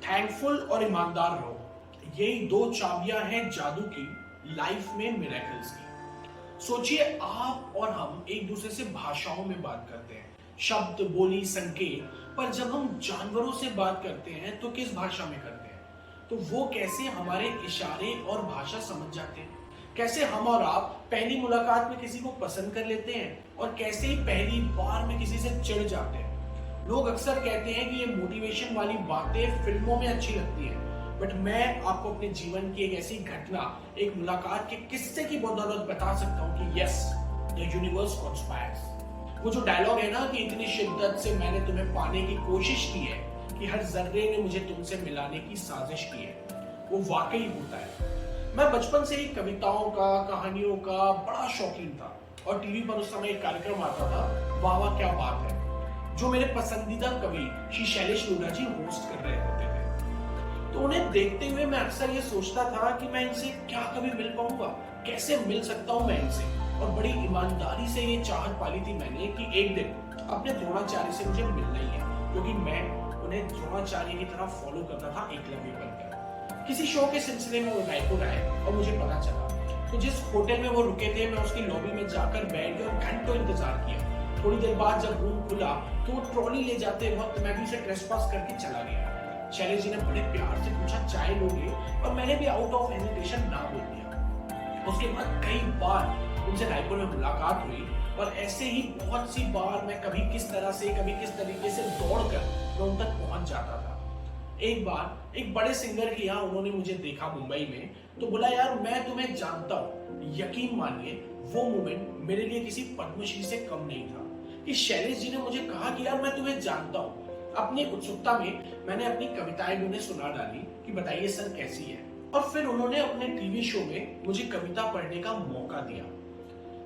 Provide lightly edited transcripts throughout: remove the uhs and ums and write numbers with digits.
Thankful और ईमानदार रहो। यही दो चाबियां हैं जादू की, लाइफ में मिरेकल्स की। सोचिए, आप और हम एक दूसरे से भाषाओं में बात करते हैं, शब्द, बोली, संकेत, पर जब हम जानवरों से बात करते हैं तो किस भाषा में करते हैं? तो वो कैसे हमारे इशारे और भाषा समझ जाते हैं? कैसे हम और आप पहली मुलाकात में किसी को पसंद कर लेते हैं और कैसे ही पहली बार में किसी से चिढ़ जाते हैं? लोग अक्सर कहते हैं कि ये मोटिवेशन वाली बातें फिल्मों में अच्छी लगती हैं, बट मैं आपको अपने जीवन की एक ऐसी घटना, एक मुलाकात के किस्से की बदौलत बता सकता हूँ कि यस, द यूनिवर्स कॉन्स्पायर्स। वो जो डायलॉग है ना कि इतनी शिद्दत से मैंने तुम्हें पाने की कोशिश की है कि हर जर्रे ने मुझे तुमसे मिलाने की साजिश की है, वो वाकई होता है। मैं बचपन से ही कविताओं का, कहानियों का बड़ा शौकीन था और टीवी पर उस समय एक कार्यक्रम आता था, वाह वाह क्या बात है, जो मेरे पसंदीदा कवि श्री शैलेश लोढ़ा जी होस्ट कर रहे होते थे। तो उन्हें देखते हुए मैं अक्सर ये सोचता था कि मैं इनसे क्या कभी मिल पाऊंगा, कैसे मिल सकता हूं मैं इनसे। और बड़ी ईमानदारी से ये चाहत पाली थी मैंने कि एक दिन अपने द्रोणाचार्य से मुझे मिलना ही है, क्योंकि मैं उन्हें द्रोणाचार्य की तरह फॉलो करता था एकलव्य बनकर। किसी शो के सिलसिले में वो रायपुर आए और मुझे पता चला, तो जिस होटल में वो रुके थे मैं उसकी लॉबी में जाकर बैठ गया और घंटों इंतजार किया। थोड़ी देर बाद जब रूम खुला तो वो ट्रॉली ले जाते वक्त मैं भी उसे ट्रेसपास करके चला गया। शैलेश जी ने बड़े प्यार से पूछा चाय लोगे, और मैंने भी आउट ऑफ हेजिटेशन ना बोल दिया। उसके बाद कई बार उनसे रायपुर में मुलाकात हुई और ऐसे ही बहुत सी बार मैं कभी किस तरह से, कभी किस तरीके से दौड़कर मैं उन तक पहुंच जाता था। एक बार एक बड़े सिंगर के यहाँ उन्होंने मुझे देखा मुंबई में, तो बोला यार मैं तुम्हें जानता हूँ। यकीन मानिए वो मोमेंट मेरे लिए किसी पद्मश्री से कम नहीं था कि शैलेश जी ने मुझे कहा कि यार मैं तुम्हें जानता हूँ। अपनी उत्सुकता में मैंने अपनी कविताएं उन्हें सुना डाली कि बताइए सर कैसी है, और फिर उन्होंने अपने टीवी शो में मुझे कविता पढ़ने का मौका दिया।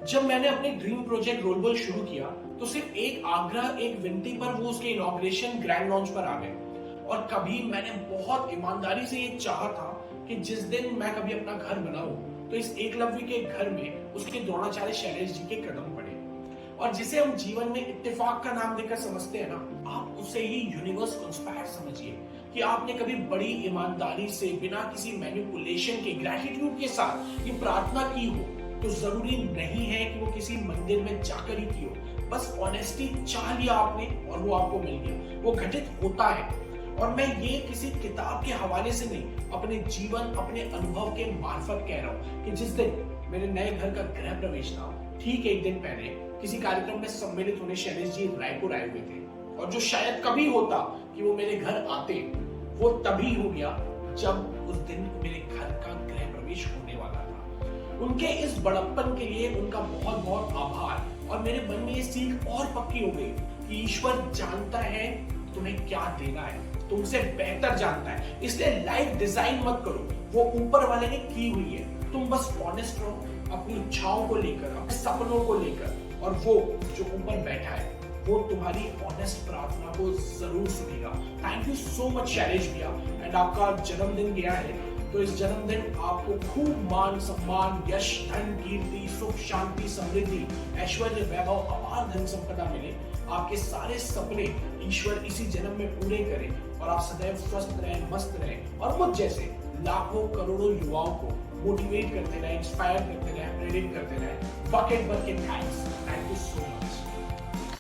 जब मैंने अपने ड्रीम प्रोजेक्ट रोलबॉल शुरू किया तो सिर्फ एक आग्रह, एक विनती पर वो उसके इनॉग्रेशन ग्रैंड लॉन्च पर आ गए। और कभी मैंने बहुत ईमानदारी से ये चाहा था कि जिस दिन मैं कभी अपना घर बनाऊं तो इस एकलव्य के घर में उसके द्रोणाचार्य शैलेश जी के कदम पड़े। और जिसे हम जीवन में इत्तेफाक का नाम देकर समझते हैं ना, आप उसे ही यूनिवर्स कॉन्स्पायर समझिए कि आपने कभी बड़ी ईमानदारी से, बिना किसी मैनिपुलेशन के, ग्रैटिट्यूड के साथ ये प्रार्थना की हो, तो जरूरी नहीं है कि वो किसी मंदिर में जाकर ही की हो। बस ऑनेस्टी चाह लिया आपने और वो आपको मिल गया। वो घटित होता है। और मैं ये किसी किताब के हवाले से नहीं, अपने जीवन, अपने अनुभव के मार्फत कह रहा हूँ कि जिस दिन मेरे नए घर का गृह प्रवेश था, ठीक एक दिन पहले किसी कार्यक्रम में सम्मिलित होने शैलेश जी रायपुर आए हुए थे, और जो शायद कभी होता कि वो मेरे घर आते, वो तभी हो गया जब उस दिन मेरे घर का गृह प्रवेश होने वाला था। उनके इस बड़प्पन के लिए उनका बहुत बहुत आभार। और मेरे मन में ये सीख और पक्की हो गई कि ईश्वर जानता है तुम्हें क्या देना है, तुमसे बेहतर जानता है। इसलिए लाइफ डिजाइन मत करो, वो ऊपर वाले ने की हुई है। तुम बस ऑनेस्ट रहो अपनी इच्छाओं को लेकर, अपने सपनों को लेकर, और वो जो ऊपर बैठा है वो तुम्हारी ऑनेस्ट प्रार्थना को जरूर सुनेगा। Thank you so much Shailesh भैया। एंड आपका जन्मदिन गया है, तो इस जन्मदिन आपको खूब मान सम्मान, यश, धन, कीर्ति, सुख, शांति, समृद्धि, ऐश्वर्य, वैभव, अपार धन संपदा मिले। आपके सारे सपने ईश्वर इसी जन्म में पूरे करे और आप सदैव स्वस्थ रहें, मस्त रहें, और मुझ जैसे लाखों करोड़ों युवाओं को मोटिवेट करते रहे, इंस्पायर करते रहे, प्रेरित करते रहे। बकेट भर के थैंक्स।